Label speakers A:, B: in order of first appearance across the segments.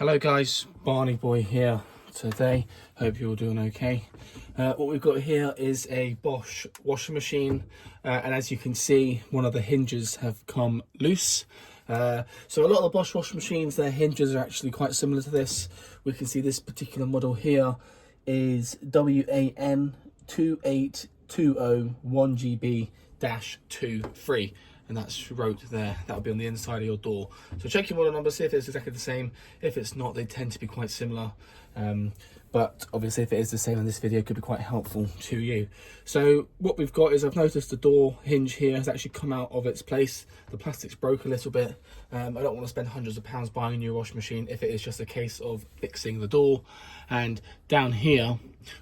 A: Hello guys, Barney Boy here today. Hope you're all doing okay. What we've got here is a BOSCH washing machine, and as you can see, one of the hinges have come loose. So a lot of the BOSCH washing machines, their hinges are actually quite similar to this. We can see this particular model here is WAN 28201GB-23. And that's wrote there. That'll be on the inside of your door. So check your model number, see if it's exactly the same. If it's not, they tend to be quite similar. But obviously if it is the same in this video, it could be quite helpful to you. So what we've got is, I've noticed the door hinge here has actually come out of its place. The plastic's broke a little bit. I don't want to spend hundreds of pounds buying a new washing machine if it is just a case of fixing the door. And down here,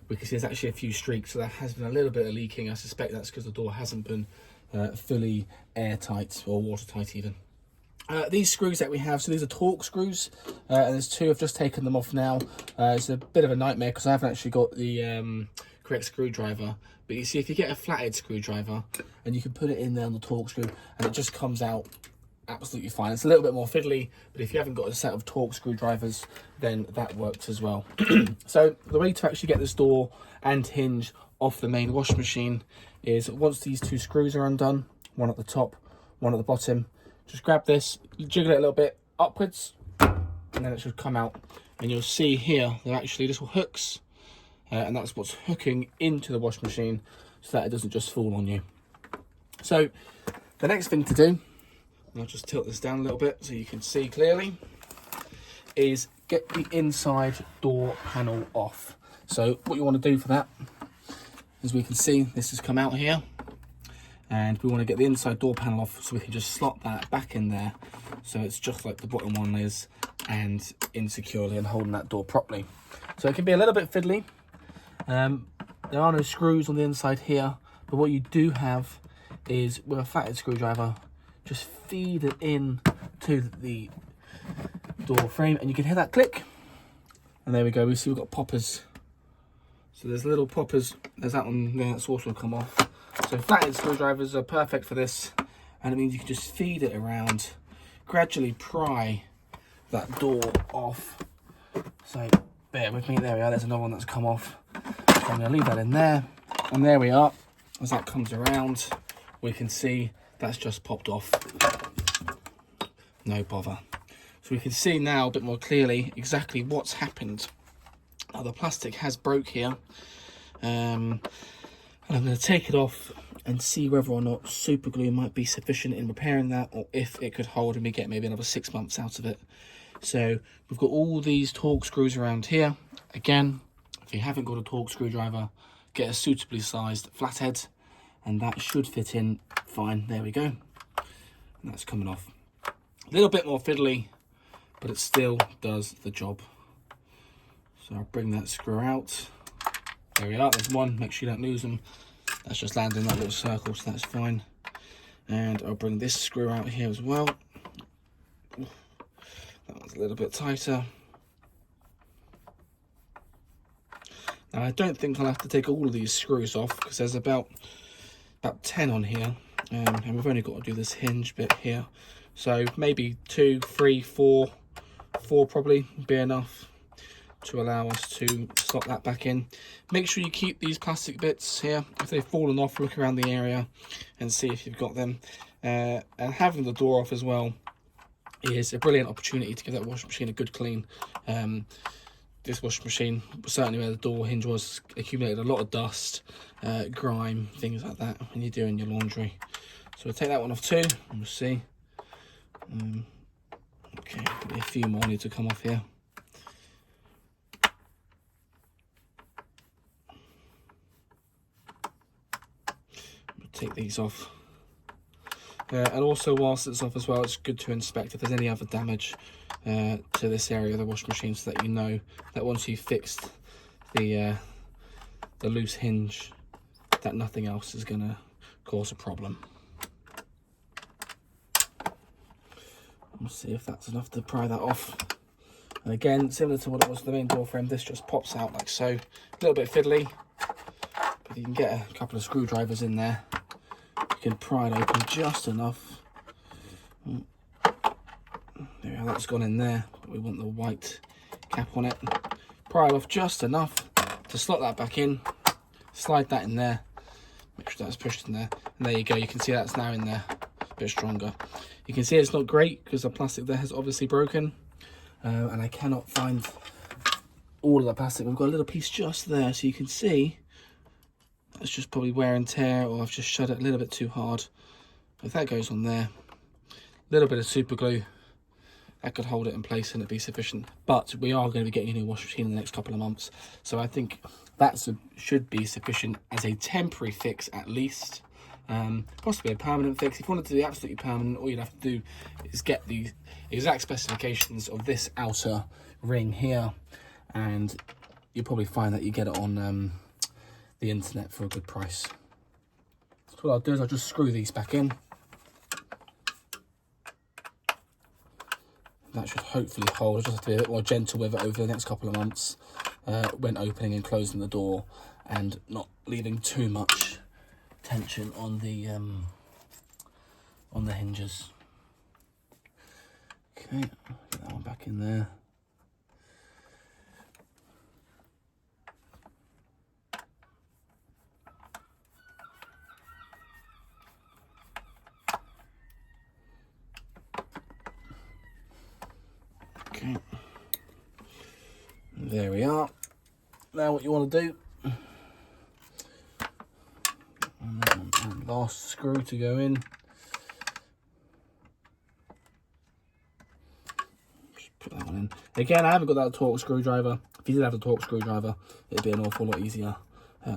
A: we can see there's actually a few streaks. So there has been a little bit of leaking. I suspect that's because the door hasn't been fully airtight or watertight even. These screws that we have, so these are Torque screws, and there's two. I've just taken them off now. It's a bit of a nightmare because I haven't actually got the correct screwdriver, but you see, if you get a flathead screwdriver and you can put it in there on the Torque screw and it just comes out absolutely fine. It's a little bit more fiddly, but if you haven't got a set of Torque screwdrivers, then that works as well. So the way to actually get this door and hinge off the main washing machine is, once these two screws are undone, one at the top, one at the bottom, just grab this, jiggle it a little bit upwards, and then it should come out. And you'll see here, they're actually little hooks, and that's what's hooking into the washing machine so that it doesn't just fall on you. So the next thing to do, and I'll just tilt this down a little bit so you can see clearly, is get the inside door panel off. So what you want to do for that, as we can see, this has come out here, and we want to get the inside door panel off so we can just slot that back in there so it's just like the bottom one is, and in securely and holding that door properly. So it can be a little bit fiddly. There are no screws on the inside here, but what you do have is, with a flathead screwdriver, just feed it in to the door frame, and you can hear that click, and there we go. We see we've got poppers. So there's little poppers, there's that one there, that's also come off. So flathead screwdrivers are perfect for this, and it means you can just feed it around, gradually pry that door off. So bear with me, there we are, there's another one that's come off. So I'm gonna leave that in there, and there we are. As that comes around, we can see that's just popped off. No bother. So we can see now a bit more clearly exactly what's happened. Now the plastic has broke here, and I'm going to take it off and see whether or not super glue might be sufficient in repairing that, or if it could hold and we get maybe another 6 months out of it. So we've got all these Torque screws around here. Again, if you haven't got a Torque screwdriver, get a suitably sized flathead, and that should fit in fine. There we go, and that's coming off. A little bit more fiddly, but it still does the job. So I'll bring that screw out. There we are, there's one. Make sure you don't lose them. That's just landing in that little circle, so that's fine. And I'll bring this screw out here as well. That one's a little bit tighter. Now I don't think I'll have to take all of these screws off, because there's about 10 on here. And we've only got to do this hinge bit here. So maybe 2, 3, 4 probably would be enough to allow us to slot that back in. Make sure you keep these plastic bits here. If they've fallen off, look around the area and see if you've got them. And having the door off as well is a brilliant opportunity to give that washing machine a good clean. This washing machine, certainly where the door hinge was, accumulated a lot of dust, grime, things like that when you're doing your laundry. So we'll take that one off too, and we'll see. Okay, a few more need to come off here. Take these off, and also whilst it's off as well, it's good to inspect if there's any other damage to this area of the washing machine, so that you know that once you've fixed the loose hinge, that nothing else is going to cause a problem. We'll see if that's enough to pry that off. And again, similar to what it was with the main door frame, this just pops out like so. A little bit fiddly, but you can get a couple of screwdrivers in there. You can pry it open just enough. There we are, that's gone in there. but we want the white cap on it. Pry it off just enough to slot that back in, slide that in there, make sure that's pushed in there, and there you go. You can see that's now in there, a bit stronger. You can see it's not great because the plastic there has obviously broken, and I cannot find all of the plastic. We've got a little piece just there, so you can see that's just probably wear and tear, or I've just shut it a little bit too hard. If that goes on there, a little bit of super glue, that could hold it in place and it'd be sufficient. But we are going to be getting a new washing machine in the next couple of months, so I think that should be sufficient as a temporary fix at least. Possibly a permanent fix. If you wanted to do absolutely permanent, all you'd have to do is get the exact specifications of this outer ring here, and you'll probably find that you get it on the internet for a good price. So what I'll do is I'll just screw these back in. That should hopefully hold. I just have to be a bit more gentle with it over the next couple of months when opening and closing the door, and not leaving too much tension on the hinges. Okay, get that one back in there. Okay, there we are. Now what you want to do, and last screw to go in. Just put that one in. Again, I haven't got that torque screwdriver. If you did have a torque screwdriver, it'd be an awful lot easier.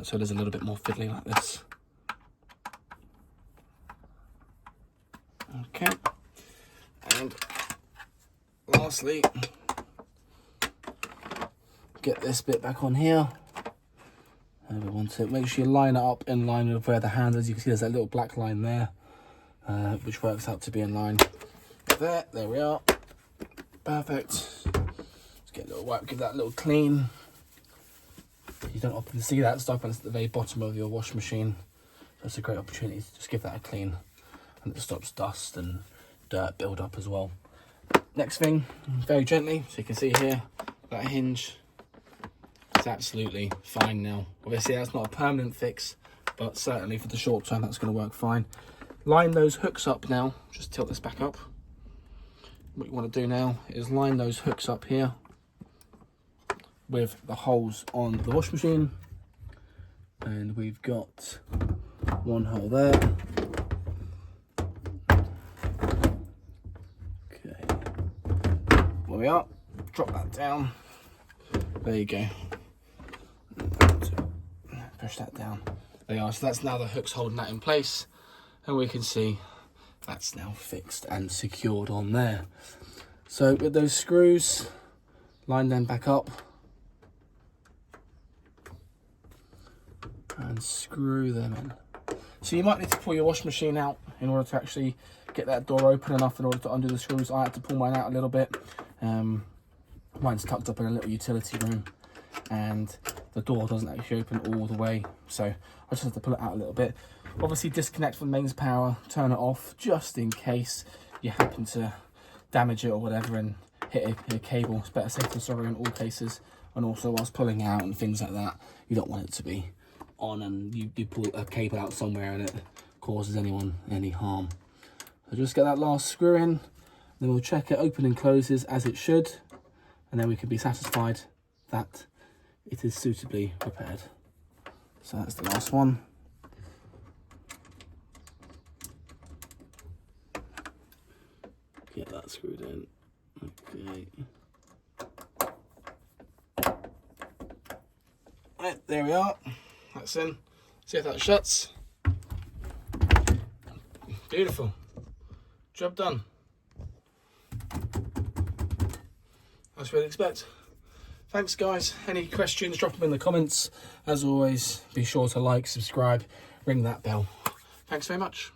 A: So there's a little bit more fiddly like this. Okay, and lastly, get this bit back on here. And we want to make sure you line it up in line with where the hand is. You can see there's that little black line there, which works out to be in line there. There we are. Perfect. Let's get a little wipe, give that a little clean. You don't often see that stuff when it's at the very bottom of your washing machine. So it's a great opportunity to just give that a clean, and it stops dust and dirt build up as well. Next thing, very gently, so you can see here, that hinge, it's absolutely fine now. Obviously that's not a permanent fix, but certainly for the short term that's going to work fine. Line those hooks up now, just tilt this back up. What you want to do now is line those hooks up here with the holes on the washing machine, and we've got one hole there. There we are. Drop that down. There you go. Push that down. There you are. So that's now the hooks holding that in place, and we can see that's now fixed and secured on there. So with those screws, line them back up and screw them in. So you might need to pull your washing machine out in order to actually get that door open enough in order to undo the screws. I had to pull mine out a little bit. Mine's tucked up in a little utility room, and the door doesn't actually open all the way, so I just have to pull it out a little bit. Obviously disconnect from mains power, turn it off just in case you happen to damage it or whatever and hit a cable. It's better safe than sorry in all cases. And also whilst pulling out and things like that, you don't want it to be on and you pull a cable out somewhere and it causes anyone any harm. So just get that last screw in, then we'll check it open and closes as it should, and then we can be satisfied that it is suitably repaired. So that's the last one. Get that screwed in. Okay. Right, there we are. That's in. See if that shuts. Beautiful. Job done. That's what you'd expect. Thanks guys. Any questions, drop them in the comments. As always, be sure to like, subscribe, ring that bell. Thanks very much.